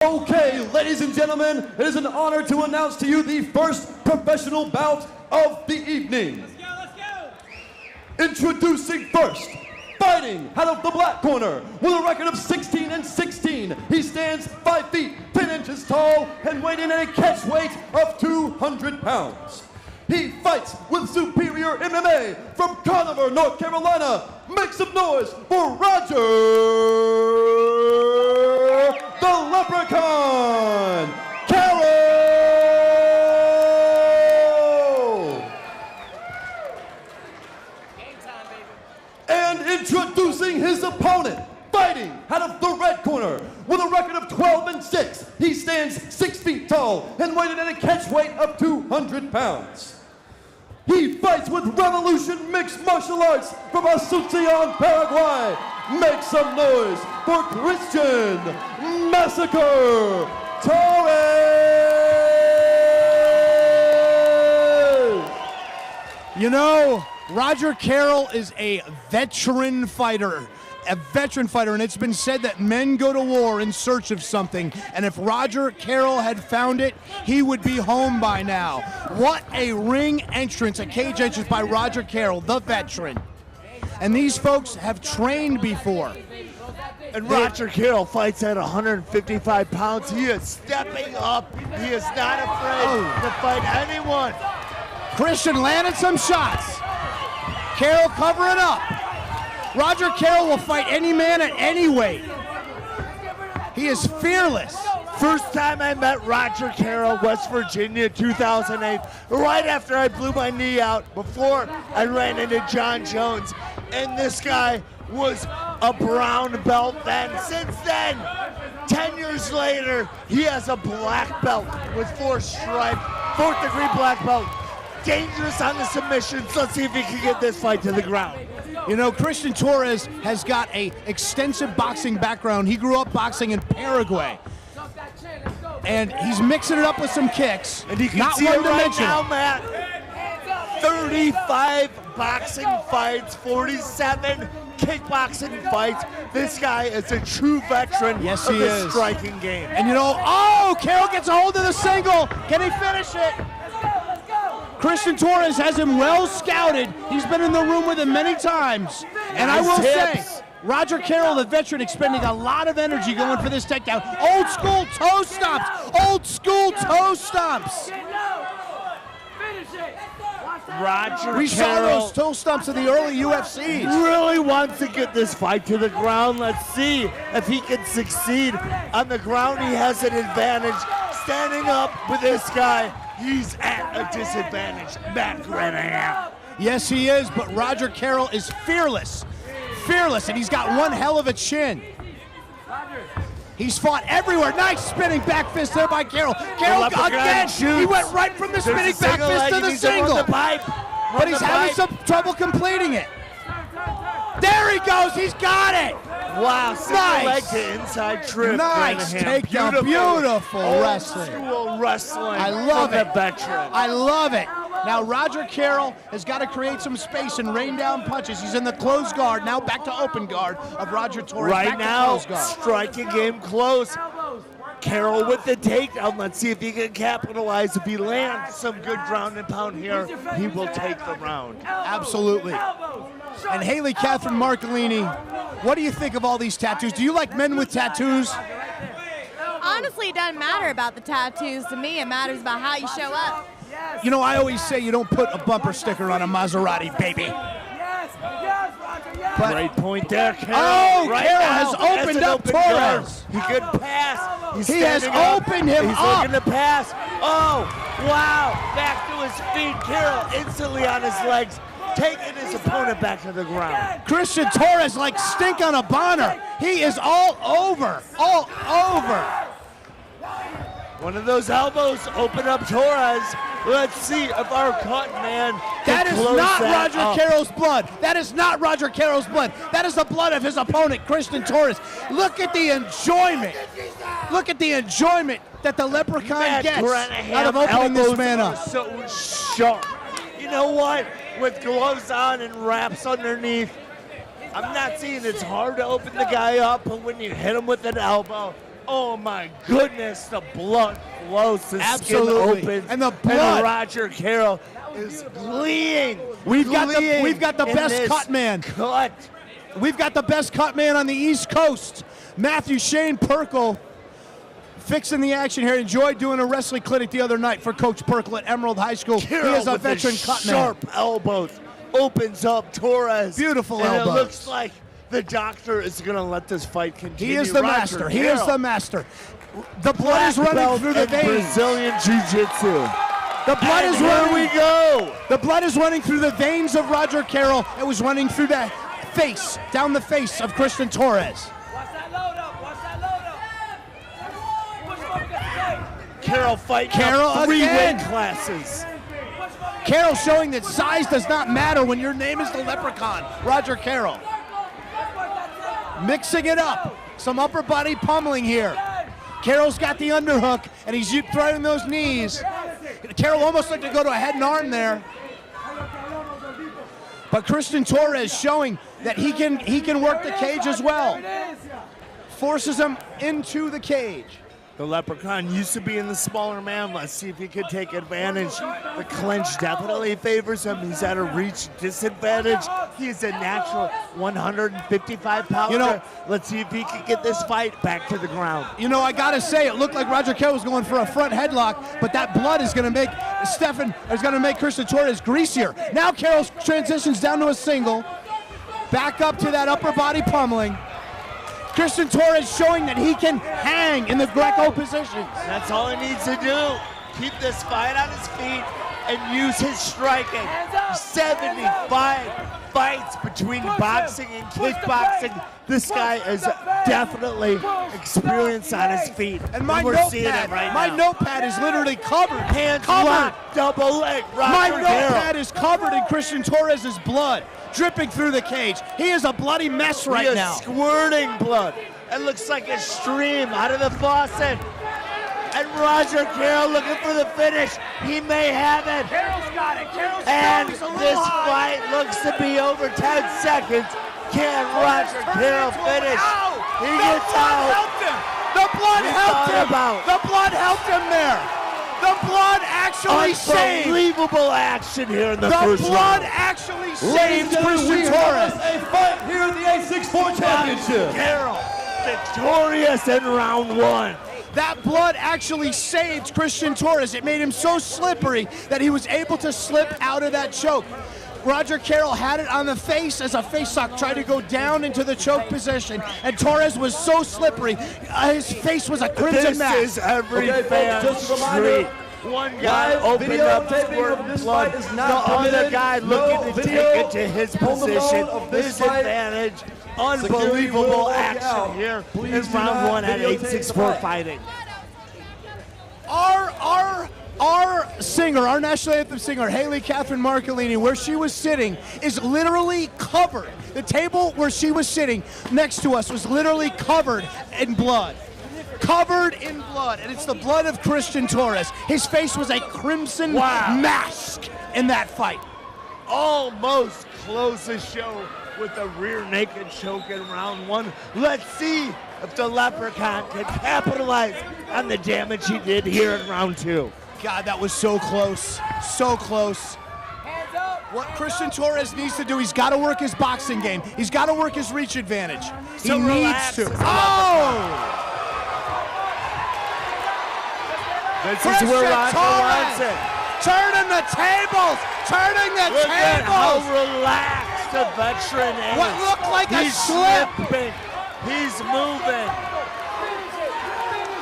Okay, ladies and gentlemen, it is an honor to announce to you the first professional bout of the evening. Let's go! Introducing first, fighting out of the black corner with a record of 16-16. He stands 5 feet 10 inches tall and weighing in a catch weight of 200 pounds. He fights with superior MMA from Carroll, North Carolina. Make some noise for Roger the Leprechaun Carroll. Game time, baby. And introducing his opponent, fighting out of the red corner with a record of 12-6. He stands 6 feet tall and weighing in a catch weight of 200 pounds. He fights with Revolution Mixed Martial Arts from Asunción, Paraguay. Make some noise for Cristhian Massacre Torres! You know, Roger Carroll is a veteran fighter. And it's been said that men go to war in search of something, and if Roger Carroll had found it, he would be home by now. What a ring entrance, a cage entrance by Roger Carroll, the veteran. And these folks have trained before. And Roger Carroll fights at 155 pounds. He is stepping up. He is not afraid to fight anyone. Cristhian landed some shots. Carroll covering up. Roger Carroll will fight any man at any weight. He is fearless. First time I met Roger Carroll, West Virginia, 2008, right after I blew my knee out, before I ran into John Jones. And this guy was a brown belt then. Since then, 10 years later, he has a black belt with 4 stripes, 4th degree black belt. Dangerous on the submissions. Let's see if he can get this fight to the ground. You know, Cristhian Torres has got an extensive boxing background. He grew up boxing in Paraguay. And he's mixing it up with some kicks. And you can not see it right one-dimensional. now, Matt. 35 boxing fights, 47 kickboxing fights. This guy is a true veteran of the striking game. And you know, oh, Carroll gets a hold of the single. Can he finish it? Cristhian Torres has him well scouted. He's been in the room with him many times. And I will say, Roger Carroll, the veteran, expending a lot of energy going for this takedown. Old school toe stomps. Old school toe stomps. Roger saw those toe stomps in the early UFCs. Really wants to get this fight to the ground. Let's see if he can succeed. On the ground, he has an advantage. Standing up with this guy, he's at a disadvantage. Matt Granahan. Yes, he is, but Roger Carroll is fearless. Fearless, and he's got one hell of a chin. He's fought everywhere. Nice spinning back fist there by Carroll. Carroll again, he went right from the spinning back fist to the single. But he's having some trouble completing it. There he goes, he's got it. Wow, single leg to inside trip. Nice takedown, beautiful wrestling. I love it. Veteran. I love it. Now Roger Carroll has got to create some space and rain down punches. He's in the closed guard, now back to open guard of Roger Torres. Right now, striking game close. Carroll with the takedown. Let's see if he can capitalize. If he lands some good ground and pound here, he will take the round. Absolutely. And Haley Catherine Marcolini, what do you think of all these tattoos? Do you like men with tattoos? Honestly, it doesn't matter about the tattoos to me. It matters about how you show up. You know, I always say you don't put a bumper sticker on a Maserati, baby. But great point there, Carroll. Oh, Carroll has opened up Torres. He could pass. He has opened him up. He's looking to pass. Oh, wow. Back to his feet. Carroll instantly on his legs, taking his opponent back to the ground. Cristhian Torres like stink on a bonner. He is all over. All over. One of those elbows open up Torres. Let's see if our cut man That is not Roger Carroll's blood. That is not Roger Carroll's blood. That is the blood of his opponent, Cristhian Torres. Look at the enjoyment. Look at the enjoyment that the Leprechaun gets out of opening this man up. So sharp. You know what? With gloves on and wraps underneath, I'm not seeing it's hard to open the guy up, but when you hit him with an elbow, Oh my goodness, the blood flows, the Absolutely. skin opens, And the blood. and Roger Carroll is gleeing. We've got the in best this cut man. Cut. We've got the best cut man on the East Coast, Matthew Shane Perkle, fixing the action here. Enjoyed doing a wrestling clinic the other night for Coach Perkle at Emerald High School. Carroll He is a with veteran his cut man. sharp elbows opens up Torres. Beautiful and elbows. it looks like the doctor is going to let this fight continue. He is the Roger master. He is Carroll, the master. The blood is running belt through the in veins. Brazilian Jiu-Jitsu. The blood And is here running. we go. The blood is running through the veins of Roger Carroll. It was running through the face, down the face of Cristhian Torres. Watch that load up. Watch that load up. Push him up against the cage. Carroll fighting Carroll up 3 again. weight classes. Carroll showing that size does not matter when your name is the Leprechaun. Roger Carroll. Mixing it up. Some upper body pummeling here. Carroll's got the underhook, and he's throwing those knees. Carroll almost like to go to a head and arm there. But Cristhian Torres showing that he can work the cage as well. Forces him into the cage. The Leprechaun used to be in the smaller man. Let's see if he could take advantage. The clinch definitely favors him. He's at a reach disadvantage. He's a natural 155-pounder. You know, let's see if he can get this fight back to the ground. You know, I gotta say, it looked like Roger Carroll was going for a front headlock, but that blood is gonna make Cristhian Torres greasier. Now Carroll transitions down to a single, back up to that upper body pummeling. Cristhian Torres showing that he can hang in the Greco positions. That's all he needs to do. Keep this fight on his feet and use his striking. 75 fights between boxing and kickboxing. This guy is definitely experienced on his feet. And my we're seeing it notepad, right my now. notepad is literally covered. Hands covered. locked, double leg, My Roger Carroll. notepad is covered in Cristhian Torres' blood, dripping through the cage. He is a bloody mess He right is now. squirting blood. It looks like a stream out of the faucet. And Roger Carroll looking for the finish. He may have it. Carroll's got it. Carroll's And he's a little this high. fight looks to be over 10 seconds. Can Roger Carroll finish? He gets out. Helped him. The blood helped him. about. The blood helped him there. The blood actually saved. Unbelievable action here in the The first blood round. actually Ladies saved and gentlemen, we Cristhian have Torres. a fight here in the A64 Championship. Carroll victorious in round 1. That blood actually saved Cristhian Torres. It made him so slippery that he was able to slip out of that choke. Roger Carroll had it on the face as a face sock, tried to go down into the choke position, and Torres was so slippery, his face was a crimson This mass. is every Okay, folks, fan's just a reminder, treat. One guy live opened up videotaping squirting of this blood. fight is The not other permitted. guy No looking to video take it to his on the position. phone of this His fight. advantage. Security will Unbelievable look action out. here Please in do round not 1 at videotape the 864 fight. fighting. Our singer, our national anthem singer, Haley Catherine Marcolini, where she was sitting, is literally covered. The table where she was sitting next to us was literally covered in blood. Covered in blood, and it's the blood of Cristhian Torres. His face was a crimson mask in that fight. Almost close the show with a rear naked choke in round 1. Let's see if the Leprechaun can capitalize on the damage he did here in round 2. God, that was so close. So close. Hands up. What Cristhian Torres needs to do, he's got to work his boxing game. He's got to work his reach advantage. He So needs relax to. as a Oh! This is where Cristhian Roger wants Torres it. turning the tables, turning the Look at how tables. relaxed the veteran is. What looked like a He's slip. slipping. He's moving.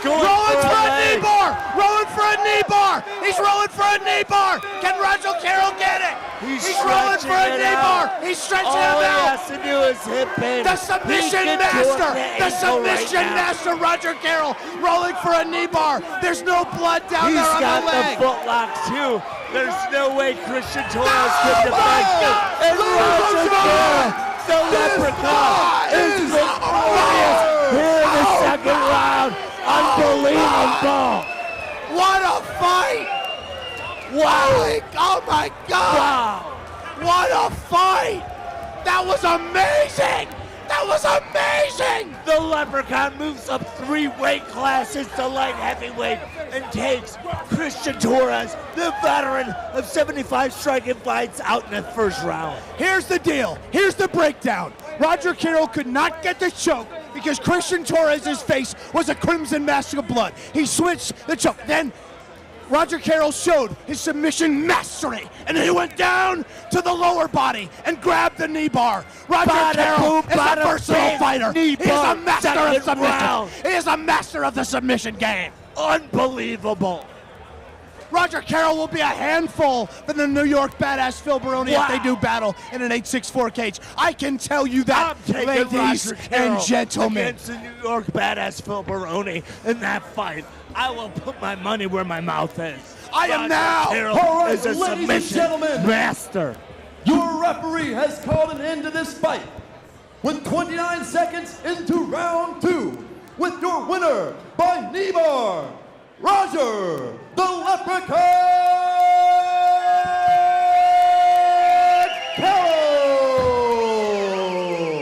Going Rolling for a knee leg. bar, rolling for a knee bar. He's rolling for a knee bar. Can Roger Carroll get it? He's rolling for a stretching it knee out. bar. He's stretching All him he out. has to do is hip in. The He submission can do it master, to the ankle submission right now. master, Roger Carroll, rolling for a knee bar. There's no blood down He's there on got the leg. the foot lock too. There's no way Cristhian Torres No! can defend. Oh! And Roger Lose Carroll, the This Leprechaun, fight is is victorious here in the second round. Unbelievable. What a fight! Wow! Oh my God! Wow. What a fight! That was amazing! That was amazing! The Leprechaun moves up 3 weight classes to light heavyweight and takes Cristhian Torres, the veteran of 75 striking fights, out in the first round. Here's the deal. Here's the breakdown. Roger Carroll could not get the choke because Cristhian Torres' face was a crimson mask of blood. He switched the choke. Then Roger Carroll showed his submission mastery, and he went down to the lower body and grabbed the knee bar. Roger Carroll is a versatile fighter. He is a master of submission. He is a master of the submission game. Unbelievable. Roger Carroll will be a handful for the New York badass Phil Baroni if they do battle in an 864 cage. I can tell you that, ladies and gentlemen. Against the New York badass Phil Baroni in that fight. I will put my money where my mouth is. I am now. All right, is a ladies and gentlemen, master. Your referee has called an end to this fight with 29 seconds into round 2 with your winner by knee bar, Roger the Leprechaun